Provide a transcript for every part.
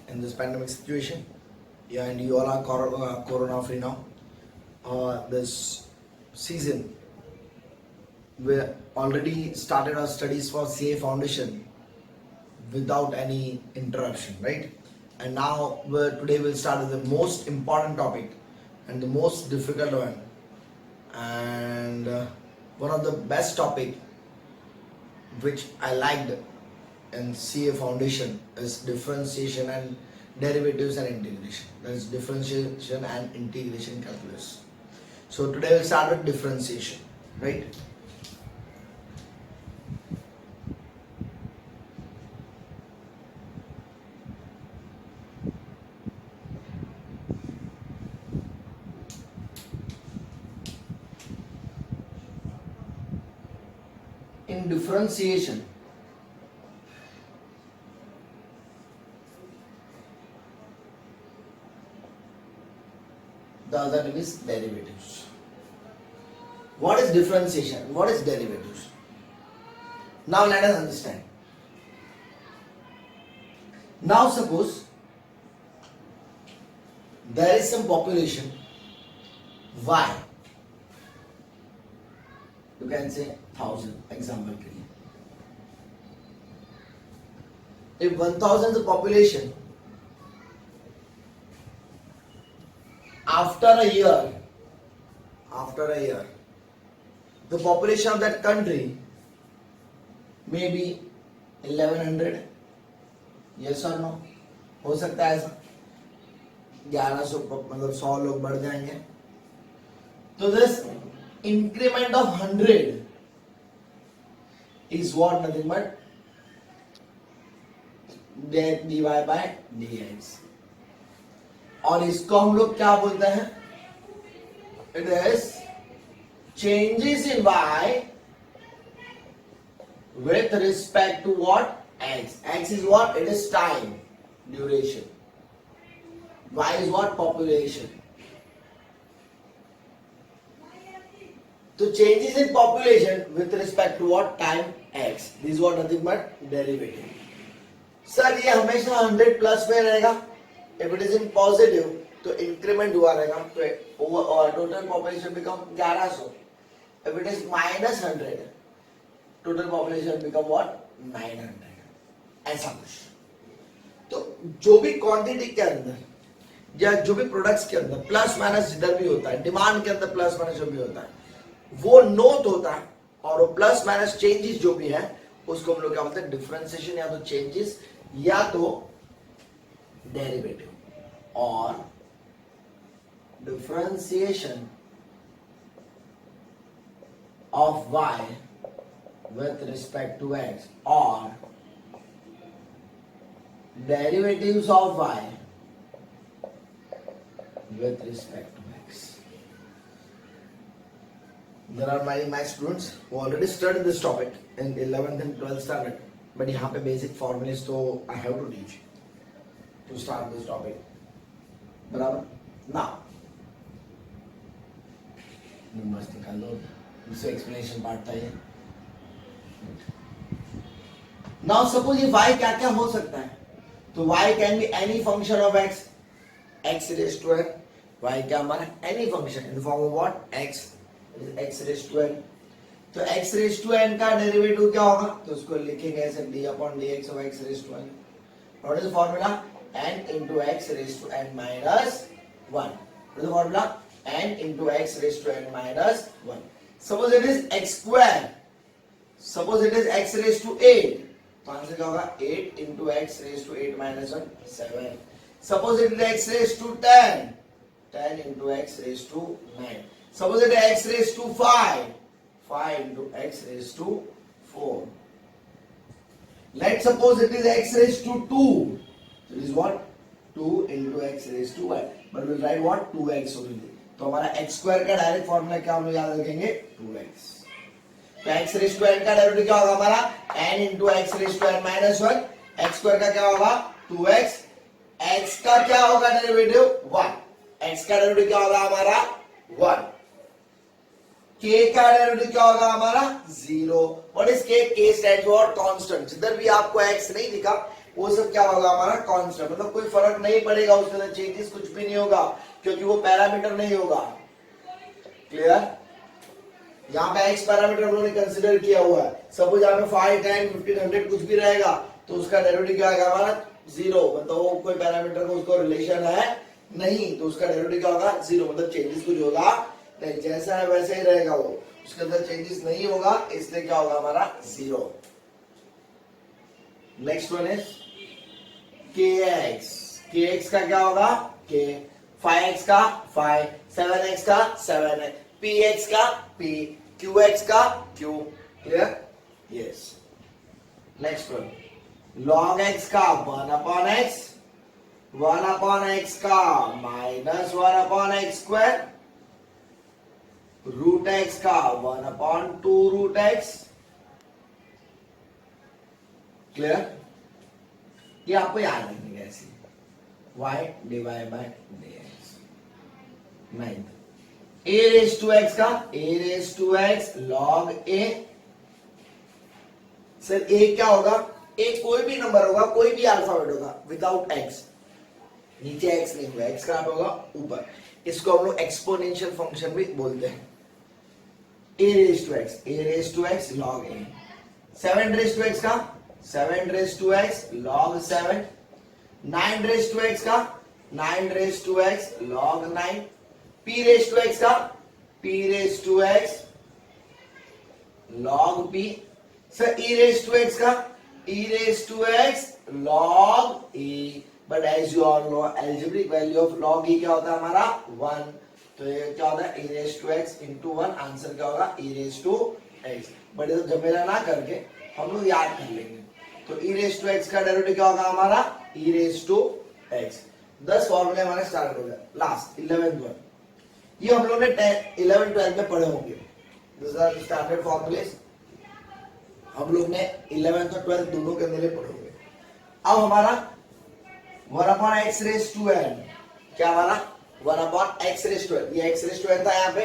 in this pandemic situation. Yeah, and you all are corona free now. This season, we already started our studies for CA Foundation without any interruption, right? And now today we'll start with the most important topic and the most difficult one, and one of the best topic which I liked in CA Foundation is differentiation and derivatives and integration. That is differentiation and integration calculus. So today we'll start with differentiation, right? In differentiation, the other name is derivatives. What is differentiation? What is derivatives? Now let us understand. Now suppose there is some population Y. You can say 1000 example के लिए. If 1000 is the population, after a year, the population of that country may be 1100. Yes or no? हो सकता है ऐसा 1100 मतलब 100 लोग बढ़ जाएंगे. तो this increment of 100 is what? Nothing but dy by dx. और इसको हम लोग क्या बोलते हैं? It is changes in y with respect to what? X. X is what? It is time, duration. Y is what? Population. So changes in population with respect to what? Time x. This is what? Nothing but derivative. Sir ये हमेशा 100 plus में रहेगा. If it is in positive, तो increment हुआ रहेगा, तो total population become 1100. If it is minus 100, total population become what? 900. ऐसा कुछ. तो जो भी क्वांटिटी के अंदर या जो भी प्रोडक्ट्स के अंदर प्लस माइनस जिधर भी होता है, डिमांड के अंदर प्लस माइनस जो भी होता है, वो नोट होता है. और वो प्लस माइनस चेंजेस जो भी है उसको हम लोग क्या बोलते हैं? डिफरेंशिएशन, या तो चेंजेस या तो डेरिवेटिव. और differentiation of y with respect to x, or derivatives of y with respect to x. There are many math students who already studied this topic in 11th and 12th standard, but यहाँ पे basic formulas तो I have to teach to start this topic. बराबर? Now numbers निकाल लो, इससे explanation part था ये. Now suppose ये y क्या क्या हो सकता है? तो y can be any function of x, x raised to n. y क्या हमारा? Any function in the form of what? x raised to n. तो x raised to n का डेरिवेटिव क्या होगा? तो उसको लिखेंगे ऐसे d upon dx of x raised to n. What is the formula? n into x raised to n minus 1. What is the formula? n into x raised to n minus 1. Suppose it is x square. Suppose it is x raised to 8. तो answer क्या होगा? 8 into x raised to 8 minus 1, 7. Suppose it is x raised to 10. 10 into x raised to 9. Suppose it is x raised to 5. 5 into x raised to 4. Let's suppose it is x raised to 2. So it is what? 2 into x raised to y. But we'll write what? 2x only. तो हमारा x square का direct formula क्या हम लोग याद रखेंगे? 2x. तो x raised to n का डेरिवेटिव क्या होगा हमारा? n into x raised to n minus 1. x square का क्या होगा? 2x. x का क्या होगा डेरिवेटिव? 1. x का डेरिवेटिव क्या होगा हमारा? 1. k का डेरिवेटिव क्या होगा हमारा? 0. What is k? k stands for constant. जिधर भी आपको x नहीं दिखा, वो सब क्या होगा हमारा कांस्टेंट, मतलब कोई फर्क नहीं पड़ेगा उसके अंदर, चेंजेस कुछ भी नहीं होगा क्योंकि वो पैरामीटर नहीं होगा। क्लियर? यहाँ पे एक्स पैरामीटर हम लोगों ने कंसिडर किया हुआ है। सपोज यहाँ पे 5, 10, 15, 100 कुछ भी रहेगा तो उसका डेरिवेटिव क्या आएगा हमारा 0, मतलब वो कोई पैरामीटर का उसको रिलेशन है नहीं, तो उसका डेरिवेटिव क्या होगा 0, मतलब चेंजेस कुछ होगा नहीं, जैसा है वैसे ही रहेगा वो, उसके अंदर चेंजेस नहीं होगा, इसलिए क्या होगा हमारा 0। Next one is kx, kx का क्या होगा k, 5x का 5, 7x का 7, px का p, qx का q। Clear? Yes. Next one log x का 1 अपॉन x, 1 अपॉन x का minus 1 upon x square, root x का 1 अपॉन 2 रूट x। क्लियर? ये आपको याद रखनी है ऐसी, y divide by dx। 9 a raise to x का a raise to x log a। Sir a क्या होगा? a कोई भी नंबर होगा, कोई भी अल्फाबेट होगा विदाउट x, नीचे x नहीं होगा, x कहां पे होगा? ऊपर। इसको हम लोग एक्सपोनेंशियल फंक्शन भी बोलते हैं। a raise to x log a, 7 raise to x का 7 raise to x log 7, 9 raise to x का 9 raise to x log 9, p raise to x का p raise to x log p। Sir e raise to x का e raise to x log e, but as you all know algebraic value of log e क्या होता है हमारा 1, तो ये क्या होता है e raise to x into 1, answer क्या होगा e raise to x। But ये तो झमेला ना करके हम लोग याद कर लेंगे। तो e रेज टू x का डेरिवेटिव क्या होगा हमारा e रेज टू x। 10 फॉर्मूले हमारे स्टार्ट हो गए। लास्ट 11th वन, ये हम लोग ने 11, 12 में पढ़े होंगे। दिस आर स्टैंडर्ड फॉर्मूलेस, हम लोग ने 11th और 12th दोनों के अंदर पढ़े होंगे। अब हमारा 1 upon x raise to n, क्या हमारा 1 upon x raise to n, ये x रेज टू n था यहाँ पे,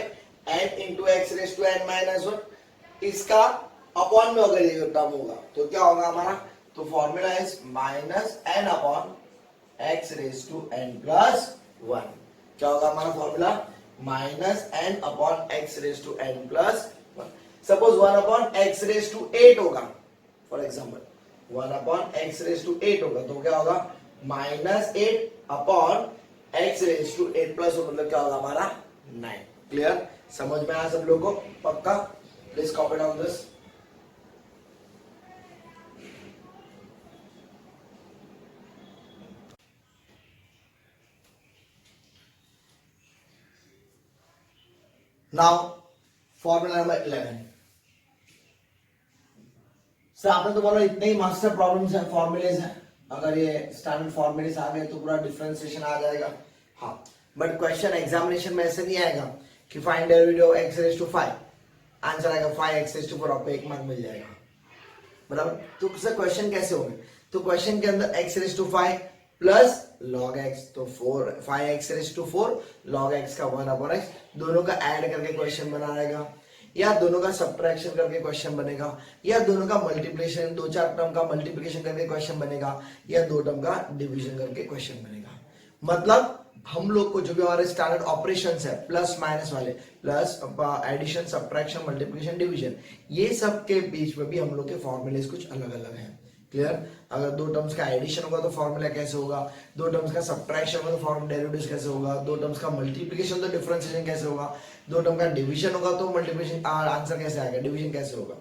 n into x raise to n minus 1, इसका अपॉन में अगर ये टर्म होगा तो क्या होगा हमारा, तो formula is minus n upon x raise to n plus 1। क्या होगा हमारा formula? Minus n upon x raise to n plus 1। Suppose 1 upon x raise to 8 होगा, for example 1 upon x raise to 8 होगा, तो क्या होगा minus 8 upon x raise to 8 plus 1, मतलब क्या होगा हमारा 9। क्लियर? समझ में आया सब लोगों को? पक्का? Please copy down this. Now formula number 11। Sir आपने तो बोला इतने ही मास्टर प्रॉब्लम्स हैं, फॉर्मूलेज हैं, अगर ये स्टैंडर्ड फॉर्मूलेज आ गए तो पूरा डिफरेंशिएशन आ जाएगा। हाँ, बट क्वेश्चन एग्जामिनेशन में ऐसे नहीं आएगा कि find derivative of x raise to 5, answer आएगा 5x रेज टू 4, आपको 1 मार्क मिल जाएगा। बराबर? तो सर क्वेश्चन कैसे होंगे? तो क्वेश्चन के अंदर x raise to 5 plus log x, तो 5x raise to 4 log x का 1 अपॉन x, दोनों का ऐड करके क्वेश्चन बना रहेगा, या दोनों का सब्ट्रैक्शन करके क्वेश्चन बनेगा, या दोनों का मल्टीप्लिकेशन, 2-4 टर्म का मल्टीप्लिकेशन करके क्वेश्चन बनेगा, या 2 टर्म का डिवीजन करके क्वेश्चन बनेगा। मतलब हम लोग को जो भी हमारे स्टैंडर्ड ऑपरेशंस है प्लस माइनस वाले, plus addition, subtraction, multiplication, division, ये सब के बीच में भी हम लोग के फॉर्मूलेज कुछ अलग अलग हैं। क्लियर? अगर 2 टर्म्स का एडिशन होगा तो फॉर्मूला कैसे होगा, 2 टर्म्स का सब्ट्रैक्शन होगा तो फॉर्मूला डेरिवेटिव्स कैसे होगा, 2 टर्म्स का मल्टीप्लिकेशन तो डिफरेंशिएशन कैसे होगा, 2 टर्म का डिवीजन होगा तो मल्टीप्लिकेशन आंसर कैसे आएगा, डिवीजन कैसे होगा।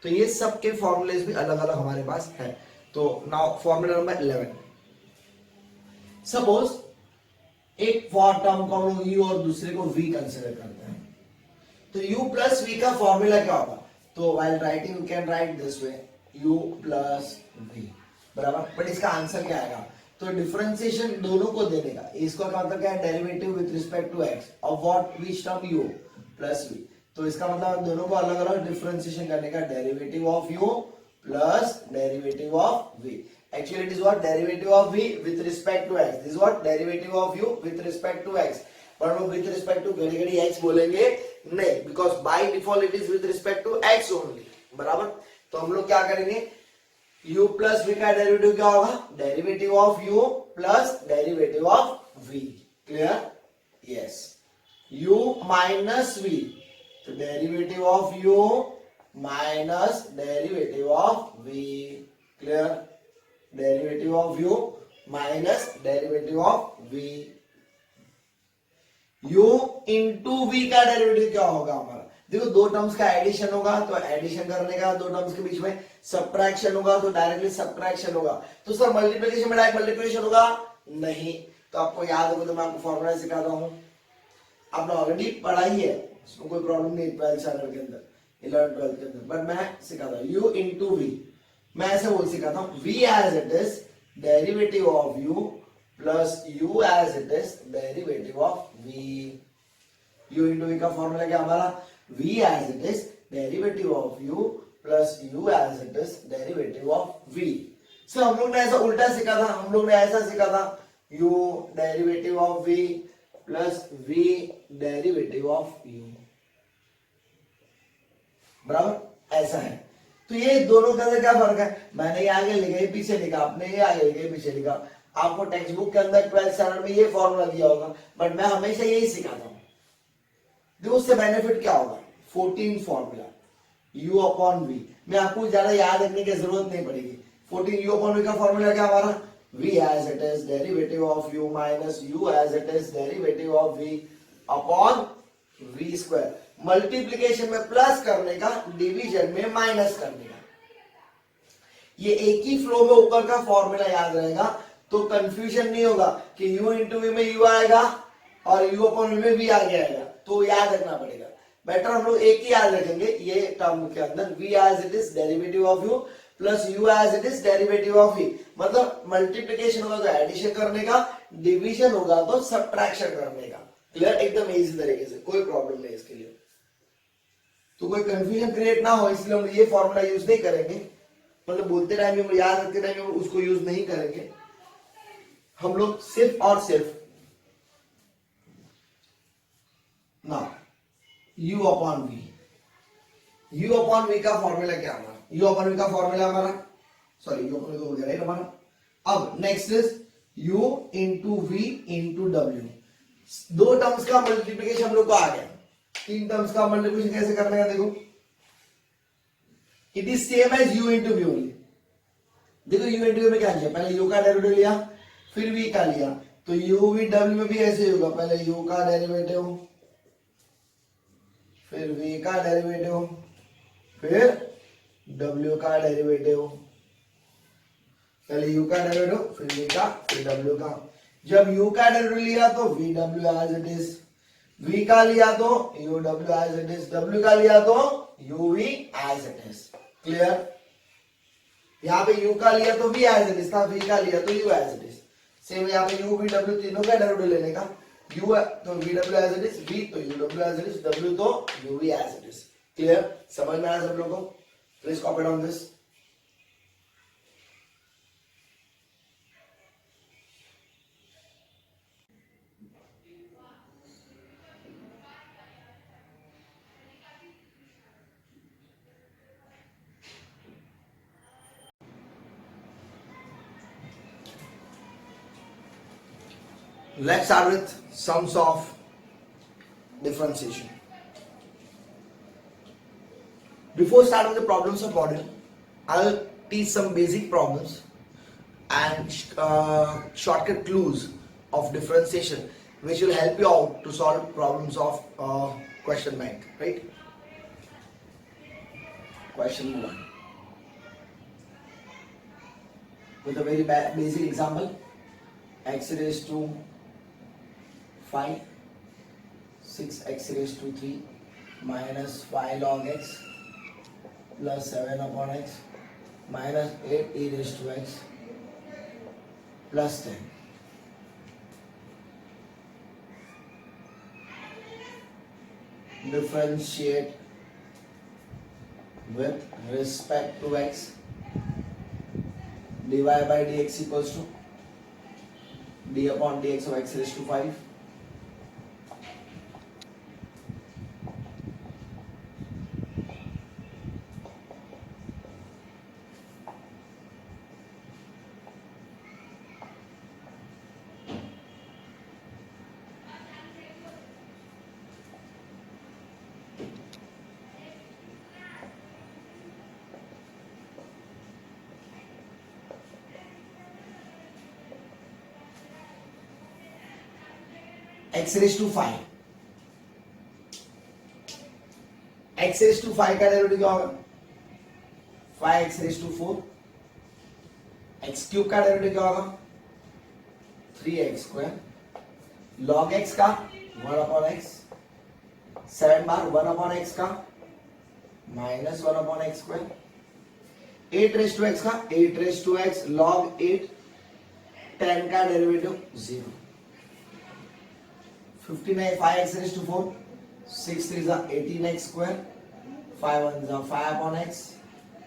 तो ये सब के फॉर्मूलेज भी अलग अलग हमारे पास है। तो नाउ फॉर्मूला नंबर 11। सपोज एक फॉर टर्म को हम लोग u और दूसरे को v कंसीडर करते हैं, तो u प्लस v का फॉर्मूला क्या होगा? तो while writing you can write this way, u plus v, बराबर। बट इसका आंसर क्या आएगा? तो डिफरेंशिएशन दोनों को देने का, इसका मतलब क्या है, derivative with respect to x of what, which term u plus v, तो इसका मतलब दोनों को अलग अलग डिफरेंशिएशन करने का, derivative of u plus derivative of v। Actually, it is what derivative of v with respect to x. This is what derivative of u with respect to x. पर हम with respect to घड़ी घड़ी x बोलेंगे नहीं, because by default it is with respect to x only. बराबर? तो हम लोग क्या करेंगे, u प्लस v का डेरिवेटिव क्या होगा? Derivative of u plus derivative of v. Clear? Yes. u minus v, तो derivative of u minus derivative of v. Clear? Derivative of u minus derivative of v. u into v का derivative क्या होगा हमारा? देखो दो terms का addition होगा तो एडिशन करने का, दो टर्म्स के बीच में सब्ट्रैक्शन होगा तो डायरेक्टली सब्ट्रैक्शन होगा. तो सर मल्टीप्लिकेशन में डायरेक्ट मल्टीप्लिकेशन होगा? नहीं. तो आपको याद होगा तो मैं आपको फॉर्मूला सिखाता हूं. आपने ऑलरेडी पढ़ा ही है, उसमें कोई प्रॉब्लम नहीं 12th स्टैंडर्ड के अंदर, 11th 12th के अंदर. बट मैं सिखाता हूं u इंटू वी. मैं ऐसे बोल सिखाता हूं v as it is derivative of u plus u as it is derivative of v. u into v का फॉर्मूला क्या हमारा? v as it is derivative of u plus u as it is derivative of v. Sir हम लोग ने ऐसा उल्टा सीखा था, हम लोग ने ऐसा सीखा था u derivative of v plus v derivative of u. बराबर ऐसा है. तो ये दोनों का क्या फर्क है? मैंने ये आगे लिखा, ये पीछे लिखा, आपने ये आगे लिखा, ये पीछे लिखा. आपको टेक्स्ट बुक के अंदर 12th स्टैंडर्ड में ये फॉर्मूला दिया होगा, बट मैं हमेशा यही सिखाता हूं. देखो उससे बेनिफिट क्या होगा? 14 फॉर्मूला u अपॉन v. मैं आपको ज्यादा याद रखने की जरूरत नहीं पड़ेगी. 14 u अपॉन v का फॉर्मूला क्या हमारा? v as it is derivative of u minus u as it is derivative of v upon v square. Multiplication में प्लस करने का, डिवीजन में माइनस करने का. ये एक ही फ्लो में ऊपर का फॉर्मूला याद रहेगा तो कंफ्यूजन नहीं होगा कि u इंटू v में u आएगा और u अपॉन v में v आगे आएगा. तो याद रखना पड़ेगा. बेटर हम लोग एक ही याद रखेंगे ये टर्म के अंदर, v as it is derivative of u plus u as it is derivative of v. मतलब मल्टीप्लिकेशन होगा तो एडिशन करने का, डिवीजन होगा तो सब्ट्रैक्शन करने का. क्लियर? एकदम इजी तरीके से, कोई प्रॉब्लम नहीं इसके लिए. तो कोई कंफ्यूजन क्रिएट ना हो इसलिए हम ये फॉर्मूला यूज नहीं करेंगे. मतलब बोलते टाइम में, याद रखते टाइम में उसको यूज नहीं करेंगे. हम लोग सिर्फ और सिर्फ ना u upon v. u upon v का फॉर्मूला क्या हमारा? u अपॉन v का फॉर्मूला हमारा, सॉरी u अपॉन v तो हो गया राइट हमारा. अब next is u into v into w. दो टर्म्स का मल्टीप्लिकेशन हम लोग को आ गया. तीन टर्म्स का मल्टीप्लिकेशन कैसे करने का देखो. It is same as u into v only. देखो u इंटू v में क्या लिया? पहले u का डेरिवेटिव लिया, फिर v का लिया. तो u v w में भी ऐसे होगा, पहले u का डेरिवेटिव, फिर v का डेरिवेटिव, फिर w का डेरिवेटिव. पहले u का डेरिवेटिव, फिर v का, फिर w का. जब u का डेरिवेटिव लिया तो vw as it is, v का लिया तो uw as it is, w का लिया तो uv as it is. Clear? यहाँ पे u का लिया तो v एज इट इज था, v का लिया तो u as it is. Same यहाँ पे u v w तीनों का डेरिवेटिव लेने का. u तो vw as it is, v तो uw as it is, w तो uv as it is. Clear? समझ में आया सब लोगों को? Please copy down this. Let's start with sums of differentiation. Before starting the problems of model, I'll teach some basic problems and shortcut clues of differentiation which will help you out to solve problems of question bank, right? Question 1. With a very basic example, x raised to 5, 6x raised to 3 minus 5 log x plus 7 upon x minus 8 e raised to x plus 10. Differentiate with respect to x. dy by dx equals to d upon dx of x raised to 5. x raise to 5, x raise to 5 का derivative क्या होगा? 5x raise to 4, x cube का derivative क्या होगा? 3x square, log x का 1 upon x, 7 बार 1 upon x का minus 1 upon x square, 8 raise to x का 8 रेज टू x log 8, 10 का डेरिवेटिव 0, 59 5x रेज टू 4, 6 3 जा 18x स्क्वायर, 5 1 जा 5 upon x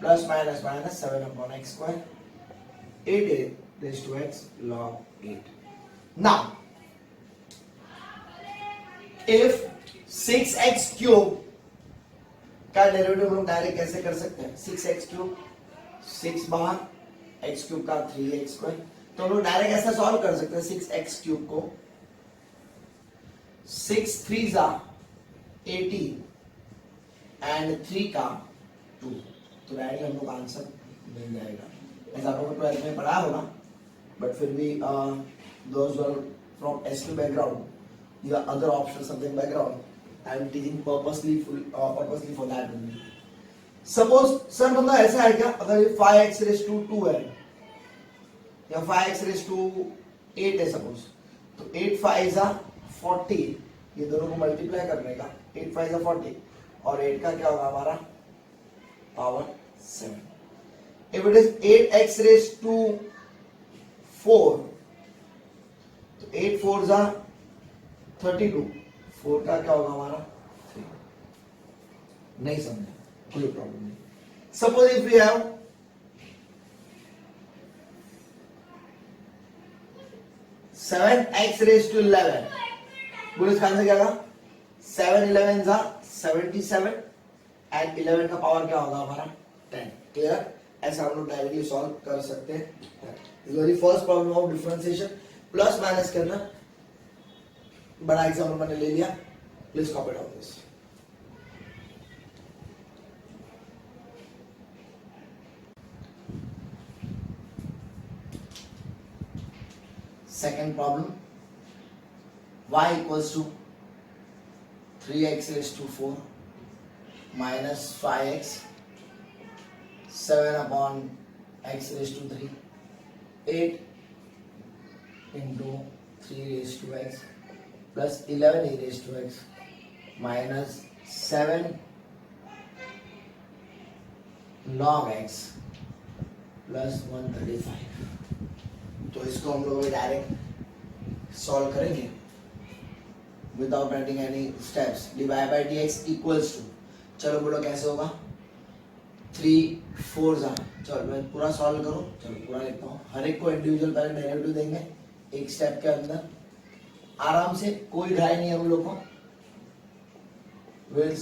plus minus minus 7 upon x square, 8 raise to x log 8. Now if 6x cube का derivative हम direct कैसे कर सकते हैं? 6x क्यूब 6 बार x क्यूब का 3x स्क्वायर, तो हम लोग डायरेक्ट ऐसा सॉल्व कर सकते हैं 6x क्यूब को 6 3 जा 18 एंड 3 का 2, तो डायरेक्ट हम लोग आंसर मिल जाएगा. ऐसा आपको 12 में पढ़ा होगा, बट फिर भी those who are from S2 background, you have other options of the background. I am teaching purposely for that only. Suppose sir मतलब ऐसा है क्या, अगर ये 5x रेज टू 2 है या 5x रेज टू 8 है सपोज, तो 8 5 जा 40, ये दोनों को मल्टीप्लाई करने का 8 5 जा 40 और 8 का क्या होगा हमारा power 7. If it is 8x raised to 4, तो 8 4 जा 32, 4 का क्या होगा हमारा 3. नहीं समझे, कोई प्रॉब्लम नहीं. Suppose if we have 7x raised to 11, बोलो इसका आंसर क्या होगा? 7 11 जा 77 एंड 11 का पावर क्या होगा हमारा 10. क्लियर? ऐसा हम लोग डायरेक्टली सॉल्व कर सकते हैं. Very first problem of differentiation, plus minus करना. बड़ा एग्जाम्पल मैंने ले लिया, please copy down this. Second problem, y equals to 3x raised to 4 minus 5x 7 upon x raised to 3, 8 into 3 raised to x plus 11 e raised to x minus 7 log x plus 135. तो इसको हम लोग direct solve करेंगे without writing any steps. dy by dx equals to, चलो बोलो कैसे होगा? 3 4 जा, चलो मैं पूरा सॉल्व करूं, चलो पूरा लिखता हूं. हर एक को इंडिविजुअल पहले डेरिवेटिव देंगे एक स्टेप के अंदर, आराम से, कोई घाई नहीं है हम लोग को. विल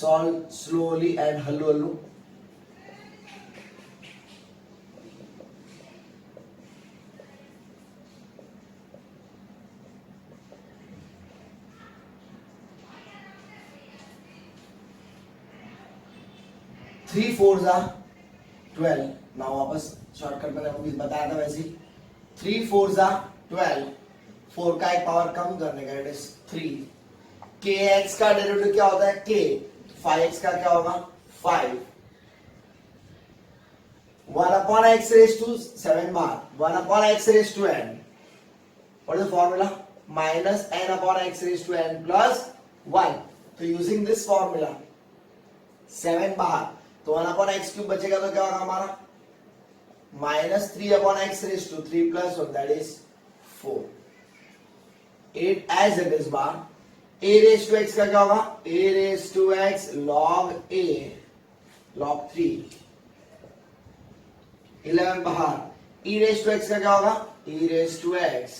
सॉल्व स्लोली एंड हल्लू हल्लू. थ्री फोर जा 12. ना वापस शॉर्टकट में आपको बताया था वैसे ही. 3 4 जा 12, 4 का एक पावर कम करने का, इट इज 3. kx का डेरिवेटिव क्या होता है? k. 5x का क्या होगा? 5. 1 upon x raised to 7 बार 1 upon x raised to n. What is the formula? Minus n upon x raised to n plus 1. तो यूजिंग दिस फॉर्मूला 7 बार तो 1 अपॉन एक्स क्यूब बचेगा, तो क्या होगा हमारा minus 3 upon x raise to 3 plus 1 that is 4. 8 as it is बार. a raise to x का क्या होगा? a raise to x log a log 3. 11 बाहर. e रेज टू एक्स का क्या होगा? e raise to x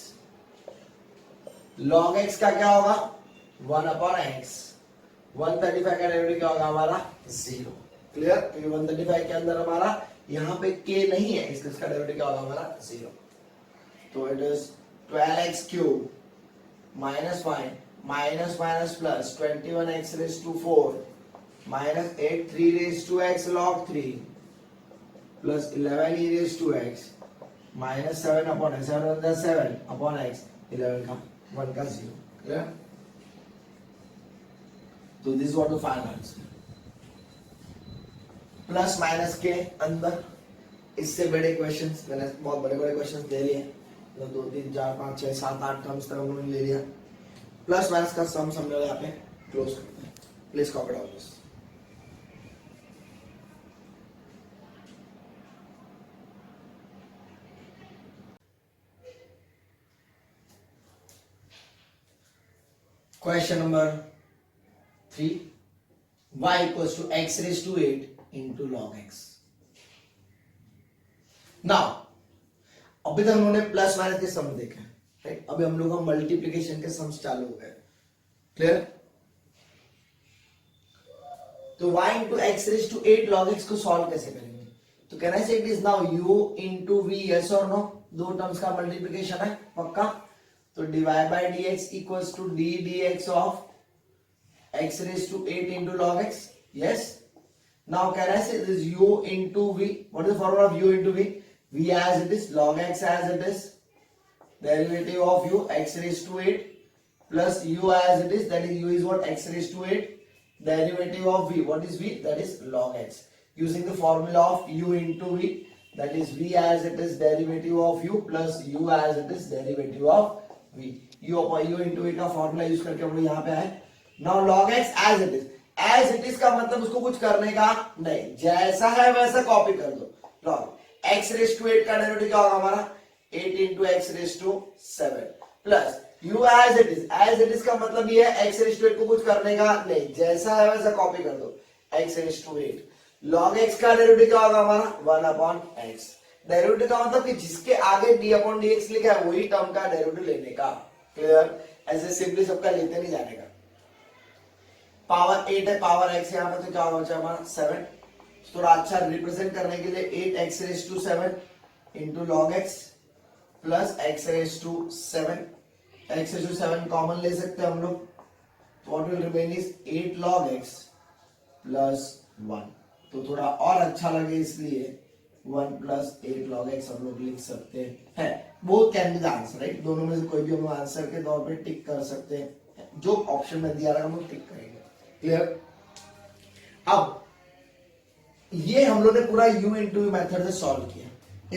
log x का क्या होगा? 1 अपॉन x. 135 का डेरिवेटिव क्या होगा हमारा? 0. क्लियर? क्योंकि 135 के अंदर हमारा यहाँ पे k नहीं है, इसका डेरिवेटिव क्या होगा हमारा? 0. तो it is 12x cube minus 5 minus minus plus 21x raise to 4 minus 8 3 raise to x log 3 plus 11 e raise to x minus 7 upon x 7 upon x 11 का 1 का 0. Yeah? तो this what the final answer, plus minus के अंदर इससे बड़े questions मैंने बहुत बड़े बड़े क्वेश्चंस ले लिए, मतलब 2 3 4 5 6 7 8 टर्म्स तक हमने ले लिया। प्लस माइनस का सम समझो यहाँ पे क्लोज करते हैं। Please copy down this. Question number 3, y equals to x raised to 8 into log x. Now, अभी तक हमने प्लस माइनस के सम देखे, राइट? अभी हम लोग का मल्टीप्लिकेशन के सम्स चालू हो गए, क्लियर? तो y into x raised to 8 log x को सॉल्व कैसे करेंगे? तो कैन आई से it is now u into v, yes और नो? दो टर्म्स का मल्टीप्लिकेशन है पक्का। तो dy by dx equals to d dx of x raised to 8 into log x. Yes. Now can I say this u into v? What is the formula of u into v? V as it is, log x as it is, derivative of u x raised to 8 plus u as it is, that is u is what? X raised to 8, derivative of v. What is v? That is log x. Using the formula of u into v, that is v as it is, derivative of u plus u as it is, derivative of v. u into v का formula use करके हम लोग यहाँ पे आए। Now log x as it is, as it is का मतलब उसको कुछ करने का नहीं, जैसा है वैसा कॉपी कर दो। log x raised to 8 का डेरिवेटिव क्या होगा हमारा? 8 into x raised to 7 plus u as it is का मतलब ये है x raised to 8 को कुछ करने का नहीं, जैसा है वैसा कॉपी कर दो, x raised to 8। log x का डेरिवेटिव क्या होगा हमारा? 1 upon x। डेरिवेटिव का मतलब कि जिसके आगे d अपॉन dx लिखा है वही टर्म का डेरिवेटिव लेने का, क्लियर? ऐसे सिंपली सबका लेते नहीं जाने का। पावर 8 है, पावर x यहाँ पे, तो क्या होगा हमारा 7। थोड़ा अच्छा रिप्रेजेंट करने के लिए 8x raised to 7 into log x plus x raised to 7, x raised to 7 common ले सकते हैं हम लोग, तो what will remain is 8 log x plus 1। तो थोड़ा और अच्छा लगे इसलिए 1 प्लस 8 log x हम लोग लिख सकते हैं। Both can be the answer, right? दोनों में से कोई भी हम लोग आंसर के तौर पे टिक कर सकते हैं, जो ऑप्शन में दिया रहा हम लोग टिक करेंगे, क्लियर? अब ये हम लोग ने पूरा u into v मेथड से सॉल्व किया।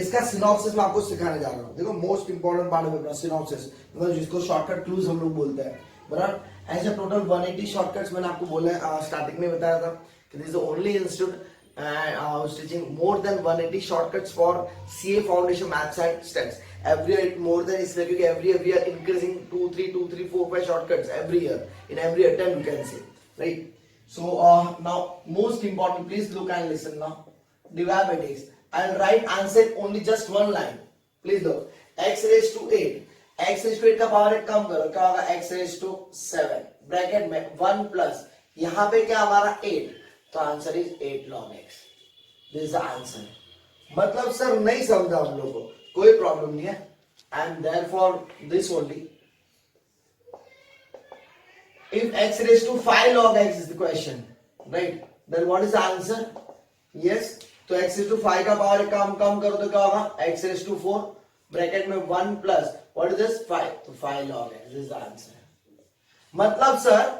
इसका सिनॉप्सिस मैं आपको सिखाने जा रहा हूँ। देखो मोस्ट इंपॉर्टेंट पार्ट है सिनॉप्सिस, मतलब जिसको शॉर्टकट क्लूज हम लोग बोलते हैं, बराबर? ऐसे टोटल 180 शॉर्टकट्स मैंने आपको बोला, स्टार्टिंग में बताया था कि this is the only institute teaching more than 180 shortcuts for CA foundation maths and stats. Every year more than इसलिए क्योंकि every year we are increasing 2 3 4 5 shortcuts every year, in every attempt you can say, right? So now most important, please look and listen now. Divide by dx, I'll write answer only just one line, please look। x raised to 8, x raised to 8 का power 8 कम करो, क्या होगा? x raised to 7 bracket में 1 plus यहाँ पे क्या हमारा 8, तो answer is 8 log x। This is the answer. मतलब सर नहीं समझा हम लोग को, कोई प्रॉब्लम नहीं है, and therefore this only if x raised to 5 log x is the question, right? Then what is the answer? Yes, तो x raised to 5 का पावर कम करो तो क्या होगा? x raised to 4 ब्रैकेट में 1 प्लस what is this 5, तो 5 log x, this is the answer। मतलब sir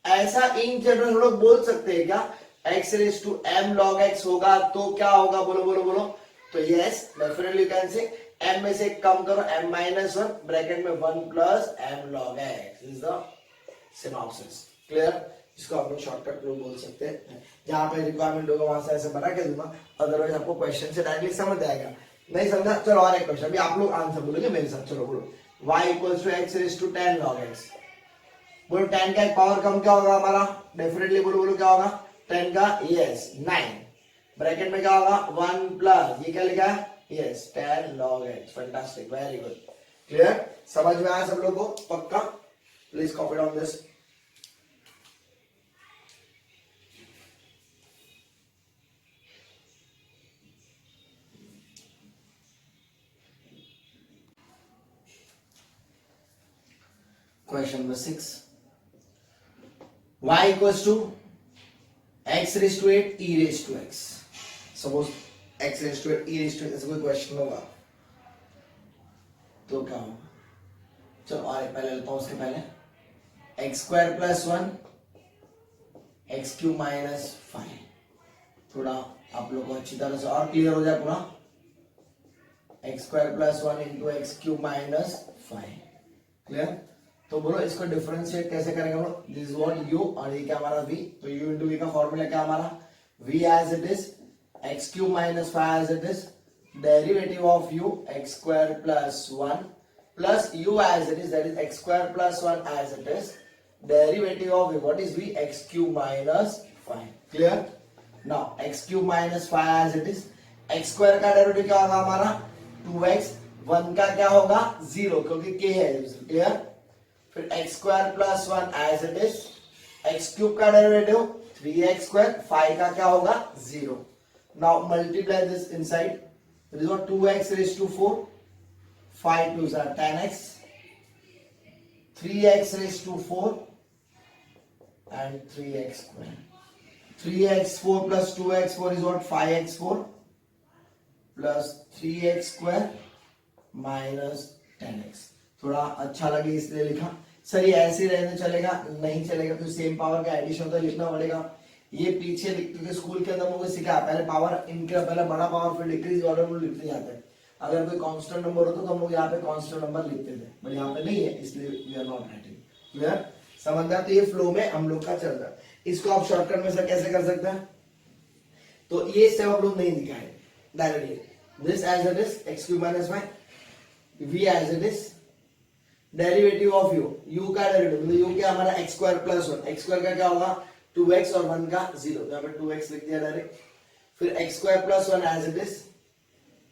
ऐसा इन जनरल हम लोग बोल सकते हैं क्या x raised to m log x होगा तो क्या होगा? बोलो बोलो बोलो। तो yes, definitely you can say m में से कम करो m minus 1 ब्रैकेट में 1 plus m log x, this is the synopsis, clear? इसको आप लोग शॉर्टकट लोग बोल सकते हैं। जहां पे रिक्वायरमेंट होगा वहां से ऐसे बना के दूंगा, अदरवाइज आपको क्वेश्चन से डायरेक्टली समझ आएगा। नहीं समझा? चलो और एक क्वेश्चन, अभी आप लोग आंसर बोलोगे मेरे साथ, चलो बोलो। y equals to x raised to 10 log x, बोलो 10 का एक पावर कम क्या होगा हमारा? डेफिनेटली बोलो बोलो क्या होगा? 10 का यस 9 ब्रैकेट में क्या होगा? 1 प्लस ये क्या लिखा है? Yes 10 log x। Fantastic, very good, clear? समझ में आया सब लोग को पक्का? Please copy down this. Question number 6, y equals to x raised to 8 e raised to x। Suppose x raised to 8 e raised to x, ऐसा कोई question होगा तो क्या होगा? चलो आगे पहले लेता हूं, उसके पहले x square plus 1 x cube minus 5। थोड़ा आप लोग को अच्छी तरह से और क्लियर हो जाए पूरा। X square plus 1 into x cube minus 5। Clear? तो बोलो इसको डिफरेंशिएट कैसे करेंगे हम लोग? दिस इज व्हाट u और ये क्या हमारा v। तो u इंटू v का फॉर्मूला क्या हमारा? v as it is x cube minus 5 as it is derivative of u x square plus 1 plus u as it is, that is x square plus 1 as it is, derivative of v, what is v? X cube minus 5. Clear? Now x cube minus 5 as it is, x square का derivative क्या होगा हमारा? 2x, 1 का क्या होगा? 0, क्योंकि k है। Clear? फिर x square plus 1 as it is, x cube का डेरिवेटिव 3x square, 5 का क्या होगा? 0. Now multiply this inside, this is what 2x raised to 4, 5 2s are 10x, 3x raised to 4 and 3x square. 3x 4 plus 2x 4 is what? 5x 4 plus 3x square minus 10x. थोड़ा अच्छा लगे इसलिए लिखा। Sir ये ऐसे रहने चलेगा? नहीं चलेगा, तो सेम पावर का एडिशन तो लिखना पड़ेगा। ये पीछे लिखते थे स्कूल के अंदर, मुझे सिखा पहले पावर इनके पहले बड़ा पावर फिर डिक्रीज ऑर्डर में लिखते जाते हैं। अगर कोई कांस्टेंट नंबर होता तो हम लोग यहाँ पे कांस्टेंट नंबर लिखते थे, बट यहाँ पे नहीं है, इसलिए we are not writing. Clear? समझदार? तो ये फ्लो में हम लोग का चल रहा है। इसको आप शॉर्टकट में सर कैसे कर सकते हैं? तो ये स्टेप हम लोग नहीं दिखाए directly. This as it is x cube minus 5, v as it is derivative of u, u का डेरिवेटिव मतलब यू क्या हमारा x square plus 1, x square का क्या होगा? 2x और 1 का 0, यहाँ पे 2x लिख दिया डायरेक्ट। फिर x square plus 1 as it is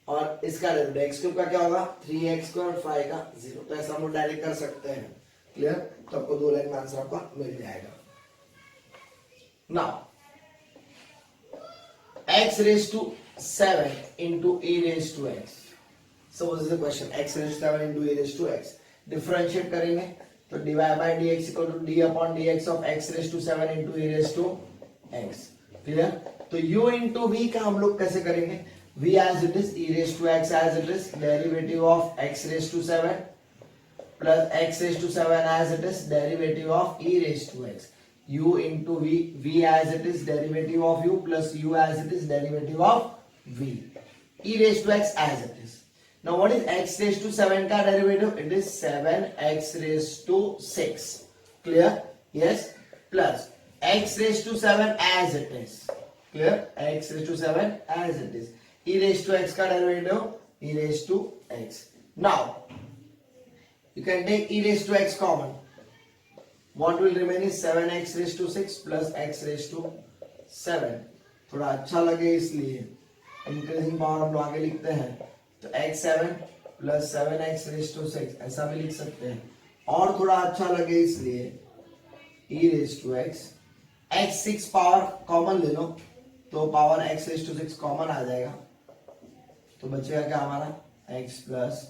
और इसका डेरिवेटिव एक्स क्यूब का क्या होगा? 3x स्क्वायर 5 का 0। तो ऐसा हम लोग डायरेक्ट कर सकते हैं। क्लियर? तो आपको 2 लाइन में आंसर आपका मिल जाएगा। Now x raised to 7 into e raised to x. So what is the question? x raised to 7 into e raised to x. Differentiate करेंगे तो dy by dx equal to d upon dx of x raised to 7 into e raised to x. Clear? तो u into v का हम लोग कैसे करेंगे? v as it is, e raised to x as it is, derivative of x raised to 7 plus x raised to 7 as it is, derivative of e raised to x. u into v as it is, derivative of u plus u as it is, derivative of v. e raised to x as it is. Now what is x raised to 7 का derivative? It is 7x raised to 6. Clear? Yes. Plus x raised to 7 as it is. Clear? x raised to 7 as it is. e raised to x का derivative e raised to x. Now you can take e raised to x common. What will remain is 7x raised to 6 plus x raised to 7. थोड़ा अच्छा लगे इसलिए increasing power हम लोग आगे लिखते हैं, तो x7 plus 7x raised to 6 ऐसा भी लिख सकते हैं। और थोड़ा अच्छा लगे इसलिए e raised to x, x6 power common ले लो तो power x raised to 6 common आ जाएगा, तो बचेगा क्या हमारा? x plus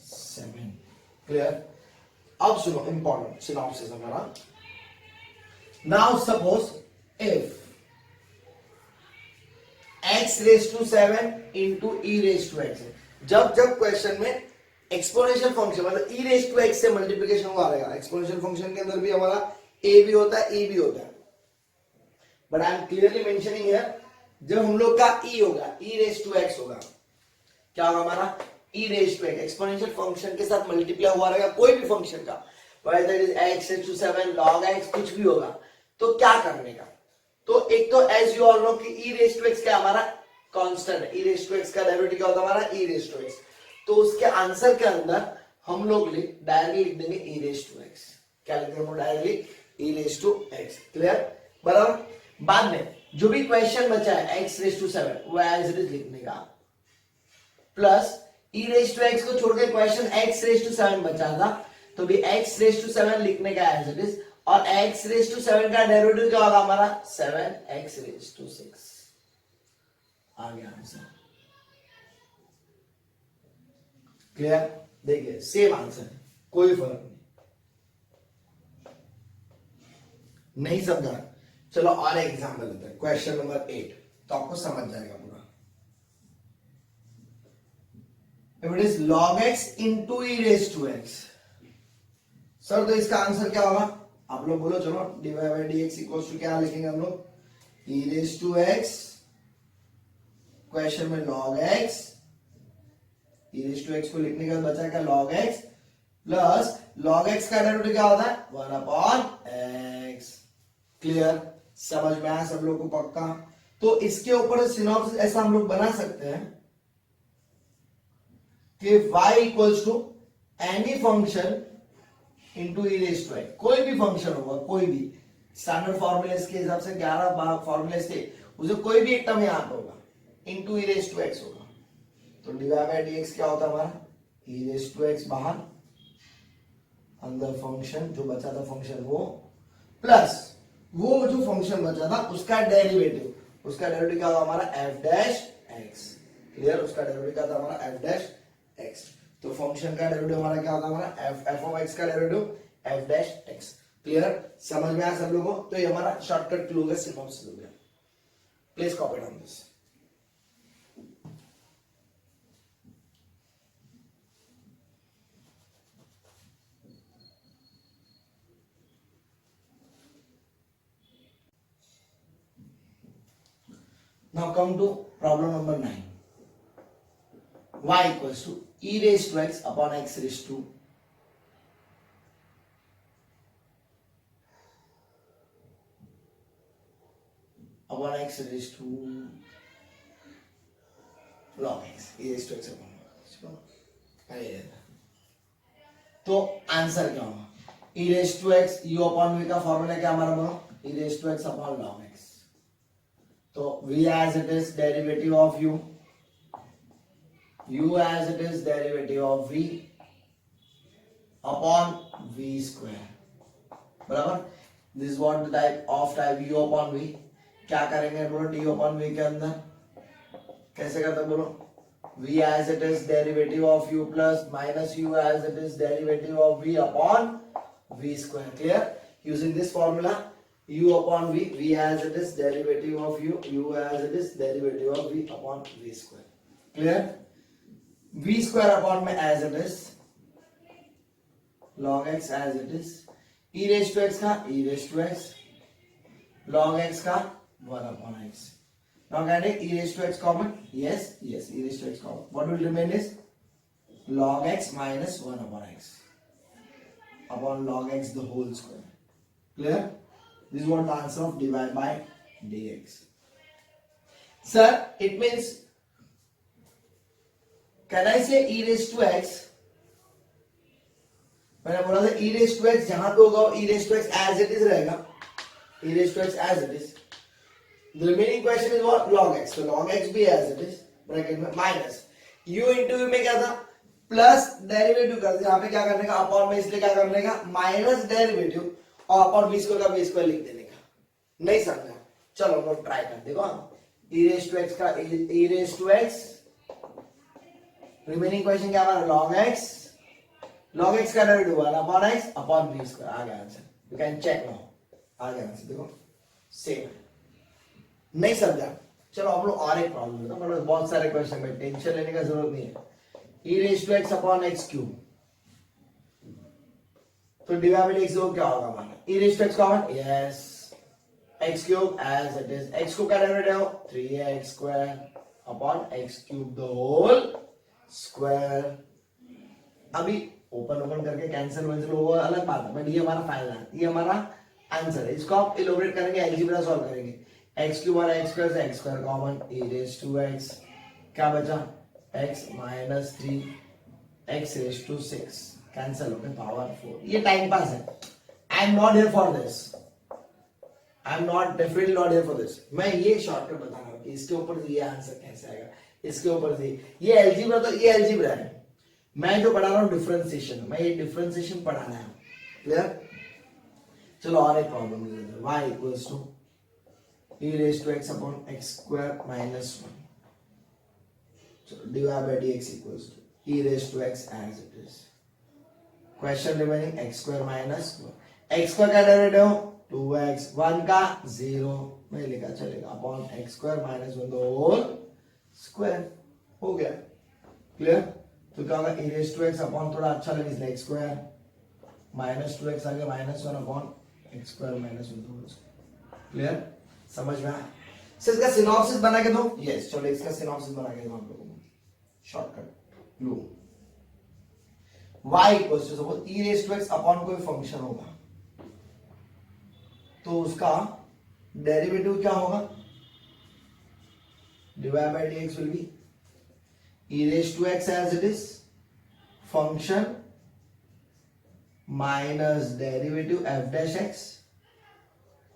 7। क्लियर? अब सुनो इंपॉर्टेंट सिनॉप्सिस हमारा। Now suppose if x raised to 7 into e raised to x, जब क्वेश्चन में एक्सपोनेंशियल फंक्शन मतलब e raised to x से मल्टीप्लिकेशन हुआ रहेगा। एक्सपोनेंशियल फंक्शन के अंदर भी हमारा a भी होता है, e भी होता है, but I am clearly mentioning here, जब हम लोग का e होगा, e raised to x होगा, क्या होगा हमारा? e raised to x exponential function के साथ मल्टीप्लाई हुआ रहेगा, कोई भी फंक्शन का, whether it is x raised to 7 log x कुछ भी होगा, तो क्या करने का? तो एक तो एज यू ऑल नो कि e raised to x क्या हमारा कांस्टेंट है, e raised to x का डेरिवेटिव क्या होता है हमारा? e raised to x। तो उसके आंसर के अंदर हम लोग डायरेक्टली लिख देंगे e raised to x। क्या लिख देंगे directly? e raised to x। Clear? बराबर? बाद में जो भी क्वेश्चन बचा है x raised to 7 वो एज इट इज लिखने का, plus e raised to x को छोड़ के क्वेश्चन x raised to 7 बचा था, तो भी x raised to 7 लिखने का एज इट इज, और x raised to 7 का डेरिवेटिव क्या होगा हमारा? 7x raised to 6। आ गया आंसर। क्लियर? देखिए सेम आंसर है, कोई फर्क नहीं समझा? चलो और एक एग्जांपल लेते हैं, क्वेश्चन नंबर 8, तो आपको समझ जाएगा पूरा। If it is log x into e raised to x, sir तो इसका आंसर क्या होगा? आप लोग बोलो, चलो divide by d x equal to क्या लिखेंगे हम लोग, e raise to x, question में log x, e raise to x को लिखने के बाद बचा क्या, log x plus log x का डेरिवेटिव क्या होता है, 1/x। क्लियर, समझ में आया सब लोग को पक्का। तो इसके ऊपर सिनॉप्सिस ऐसा हम लोग बना सकते हैं कि y equals to any function into e raise to x, कोई भी फंक्शन होगा, कोई भी स्टैंडर्ड फॉर्मूले के हिसाब से 11 फॉर्मूले थे, उसे कोई भी एक टर्म यहाँ पे होगा, into e raise to x होगा। तो डिवाइड बाय डी एक्स क्या होता है हमारा, ई रेस टू एक्स बाहर, अंदर फंक्शन जो बचा था फंक्शन वो, प्लस वो जो फंक्शन बचा था उसका डेरिवेटिव, उसका डेरिवेटिव क्या होगा हमारा एफ डैश एक्स। क्लियर, उसका डेरिवेटिव क्या था हमारा एफ डैश एक्स। तो फंक्शन का डेरिवेटिव हमारा क्या होगा, हमारा एफ ऑफ एक्स का derivative F dash x. Clear, समझ में आया सब लोगों को। तो ये हमारा शॉर्टकट क्लू है, सिनॉप्सिस हो गया। Please copy down this. Now come to problem number 9. Y equals to e raised to x upon x raised to x raised to log x, e raised to x upon x। तो answer क्या होगा, e raised to x u upon v का formula क्या हमारा बनो, e raised to x upon log x। तो v as it is derivative of u as it is derivative of v upon v square, बराबर। This is what the type of type u upon v। क्या करेंगे बोलो, d upon v के अंदर कैसे करते बोलो, v as it is derivative of u plus minus u as it is derivative of v upon v square। Clear, using this formula u upon v as it is derivative of u as it is derivative of v upon v square। Clear, v square upon में as it is, log x as it is, e raised to x का e raised to x, log x का 1 upon x। Now can I take e raised to x common? Yes, e raised to x common। What will remain is log x minus 1 upon x upon log x the whole square। Clear? This is what the answer of divide by dx। Sir, it means, can I say e raised to x? मैंने बोला था e raised to x जहां पे होगा e raised to x as it is रहेगा, e raised to x as it is। The remaining question is what, log x। तो log x भी as it is, bracket में minus u into v में क्या था, plus derivative कर दिया, यहाँ पे क्या करने का, अपॉन में, इसलिए क्या करने का माइनस डेरिवेटिव और अपॉन v स्क्वायर का v स्क्वायर लिख देने का। नहीं समझा, चलो हम ट्राई कर देखो। e raised to x का e raised to x, remaining question क्या हमारा log x, log x का derivative 1 upon x upon v square. आ गया answer, you can check now, आ गया आंसर देखो, सेम। नहीं समझा, चलो हम लोग और एक प्रॉब्लम लेते हैं, मतलब बहुत सारे क्वेश्चन में टेंशन लेने का जरूरत नहीं है। e raised to x upon x cube, तो डिवाइड बाय x क्या होगा हमारा, e raised to x common, yes, x cube as it is, x को क्या derivative 3x square upon x cube the whole square. अभी open open करके cancel वैंसिल होगा अलग बात है, बट ये हमारा फाइनल, ये हमारा आंसर है। इसको आप इलोबरेट करेंगे, अलजेब्रा सॉल्व करेंगे, x क्यूब और x स्क्वायर से x square common, e raised to x क्या बचा, x minus 3 x raised to 6 cancel हो गए, पावर 4। ये टाइम पास है, I am not here for this, I am not, definitely not here for this. मैं ये shortcut बता रहा हूँ कि इसके ऊपर से ये आंसर कैसे आएगा, इसके ऊपर से ये अलजेब्रा, तो ये अलजेब्रा है, मैं जो पढ़ा रहा हूँ डिफरेंशिएशन, मैं ये डिफरेंशिएशन पढ़ाना है। क्लियर, चलो और एक प्रॉब्लम ले लेते हैं। y equals to e raised to x upon x square minus 1, चलो divide by dx equals to e raised to x as it is, question remaining x square minus 1, x square का derivative 2x, 1 का 0 नहीं लिखा चलेगा, upon x square minus 1 the whole square. हो गया, clear. तो क्या होगा, e raised to x upon, थोड़ा अच्छा लगे इसलिए x स्क्वायर माइनस 2x आ गया minus 1 upon x square minus one whole square. Clear, समझ में आया? सर इसका सिनॉप्सिस बना के दो। यस, चलो इसका सिनॉप्सिस बना के दो आप लोगों को, शॉर्टकट लो। y equals to suppose e raise to x upon कोई फंक्शन होगा तो उसका डेरिवेटिव क्या होगा? Divide by dx will be e raise to x as it is function minus derivative f dash x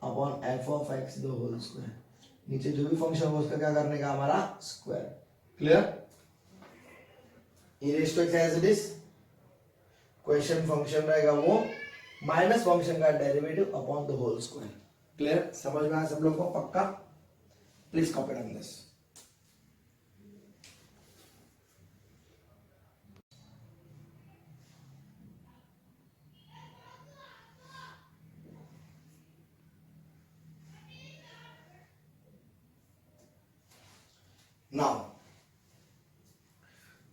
upon f of x the whole square. नीचे जो भी function होगा उसका क्या करने का? हमारा square. Clear? e raise to x as it is question function रहेगा वो माइनस फंक्शन का derivative upon the whole square. Clear, समझ में आया सब लोग को? पक्का? Please copy down this. Now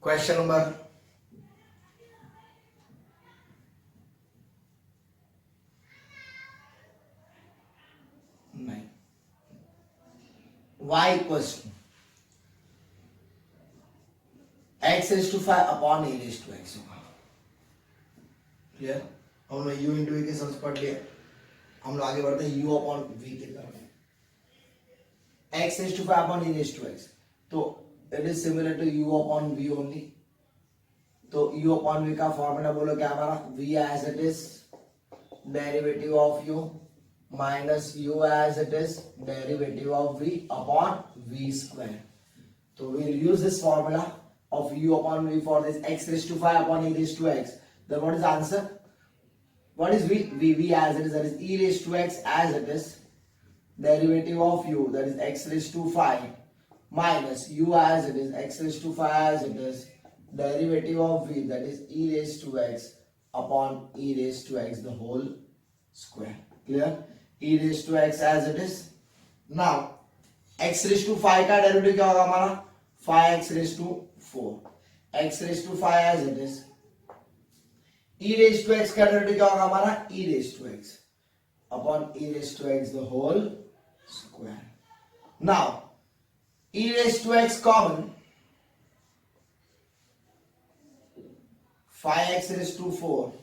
question number 9, y equals to x raised to 5 upon e raised to x होगा। क्लियर? हम लोग u इंटू के समझ पढ़ लिया। हम लोग आगे बढ़ते हैं u अपॉन v की तरफ। x raised to 5 upon e raised to x, तो it is similar to u upon v only. तो u अपॉन v का फॉर्मूला बोलो क्या हमारा? v as it is derivative of u minus u as it is derivative of v upon v square. तो we will use this formula of u upon v for this x raised to 5 upon e raised to x. Then what is the answer? What is v? V as it is, that is e raised to x as it is derivative of u, that is x raised to 5 minus u as it is x raised to 5 as it is derivative of v, that is e raised to x upon e raised to x the whole square. Clear? e raised to x as it is. Now x raised to 5 का derivative क्या होगा हमारा? 5x raised to 4, x raised to 5 as it is, e raised to x का derivative क्या होगा हमारा? e raised to x upon e raised to x the whole square. Now e raised to x common, 5x raised to 4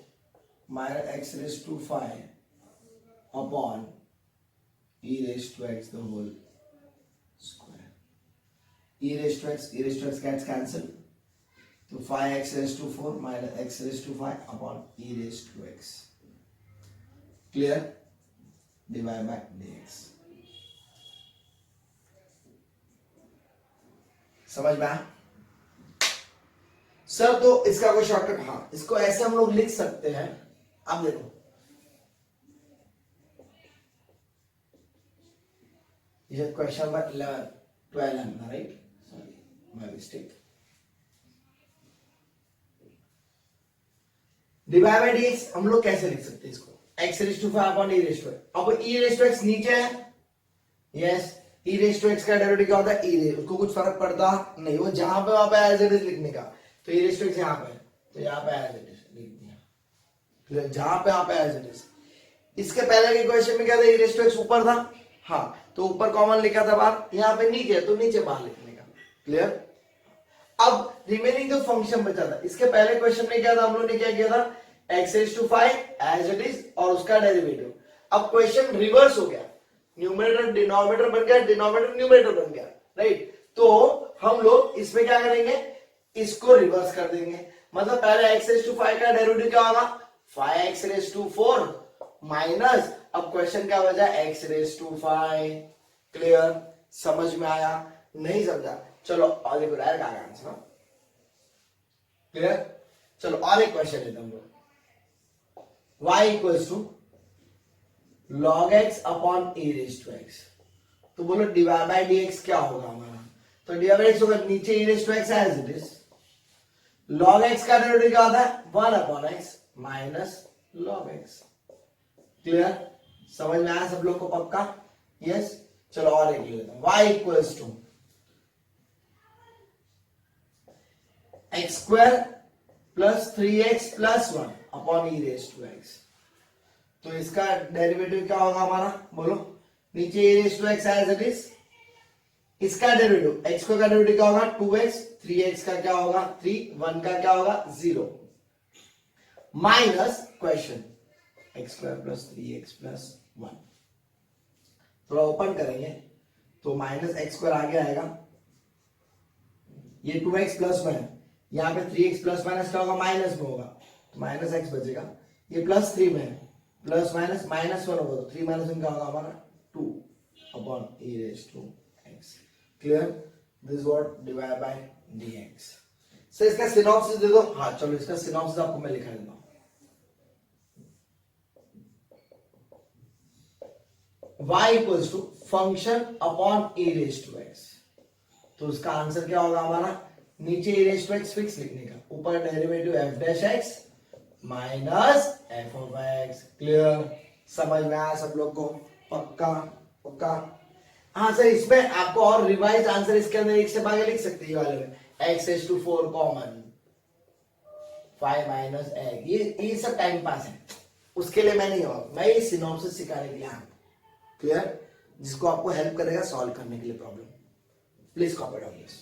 minus x raised to 5 upon e raised to x the whole square. e raised to x gets cancelled. So 5x raised to 4 minus x raised to 5 upon e raised to x. Clear? Divide by dx. समझ में आया? Sir तो इसका कोई shortcut? हाँ, इसको ऐसे हम लोग लिख सकते हैं। अब देखो, ये क्वेश्चन नंबर 12 है ना, right? Sorry, my mistake. Divide by dx हम लोग कैसे लिख सकते हैं इसको? x raise to 5 upon e raise to x। अब e रेज टू x नीचे है, yes, e raise to x का डेरिवेटिव क्या होता है? e रेज, उसको कुछ फर्क पड़ता नहीं, वो जहां पे वहां पे एज इट इज लिखने का। तो e रेज टू x यहां पे है, तो यहां पे एज इट इज लिख दिया, जहां पे वहां पे एज इट इज। इसके पहले के क्वेश्चन में क्या था? e रेज टू x ऊपर था, हाँ, तो ऊपर कॉमन लिखा था बाहर, यहाँ पे नीचे है तो नीचे बाहर लिखने का। क्लियर? अब रिमेनिंग जो फंक्शन बचा था, इसके पहले क्वेश्चन में क्या था? हम लोग ने क्या किया था? x raise to 5 as it is और उसका डेरिवेटिव। अब क्वेश्चन रिवर्स हो गया, न्यूमरेटर डिनोमिनेटर बन गया, डिनोमिनेटर न्यूमरेटर बन गया, राइट? तो हम लोग इसमें क्या करेंगे? इसको रिवर्स कर देंगे। मतलब पहले x रेज टू 5 का डेरिवेटिव क्या होगा? 5x रेज टू 4 माइनस, अब क्वेश्चन क्या बचा? x raise to 5। क्लियर? समझ में आया? नहीं समझा? चलो और देखो, डायरेक्ट आ गया आंसर। क्लियर? चलो और एक क्वेश्चन लेते हैं हम लोग। y equals to log x upon e raise to x। तो बोलो डिवाइड बाय dx क्या होगा हमारा? तो डिवाइड बाय x होगा नीचे e raise to x as it is, log x का डेरिवेटिव क्या होता है? 1 upon x minus log x। Clear? समझ में आया सब लोग को? पक्का? यस। चलो और एक ले लेते हैं। y equals to x square plus 3x plus 1 upon e raise to x। तो इसका डेरिवेटिव क्या होगा हमारा, बोलो, नीचे e raise to x as it is, इसका डेरिवेटिव एक्स का डेरिवेटिव क्या होगा 2x, 3x का क्या होगा 3, 1 का क्या होगा 0, minus question x square plus 3x plus 1। थोड़ा ओपन करेंगे तो माइनस एक्स स्क्वायर आगे आएगा, ये 2x प्लस में है, यहाँ पे 3x प्लस माइनस क्या होगा माइनस में होगा, तो माइनस एक्स बचेगा, ये प्लस 3 में है, प्लस माइनस माइनस 1 होगा, तो 3 माइनस 1 क्या होगा हमारा 2 upon e raise to x। Clear, this what divide by dx। Sir इसका सिनॉप्सिस दे दो, हाँ चलो इसका सिनॉप्सिस आपको मैं लिखा देता हूं। y equals to function upon e raise to x, तो उसका आंसर क्या होगा हमारा, नीचे e raise to x fix लिखने का, ऊपर derivative f dash x minus f of x। Clear, समझ में आया सब लोग को, पक्का पक्का। हाँ सर इसमें आपको और रिवाइज आंसर इसके अंदर एक से आगे लिख सकते हैं, ये वाले में x is to 4 common 5 minus x, ये सब टाइम पास है, उसके लिए मैं नहीं हूं, मैं ये सिनॉप्सिस सिखाने के लिए हूं। क्लियर, जिसको आपको हेल्प करेगा सॉल्व करने के लिए problem. Please copy down this.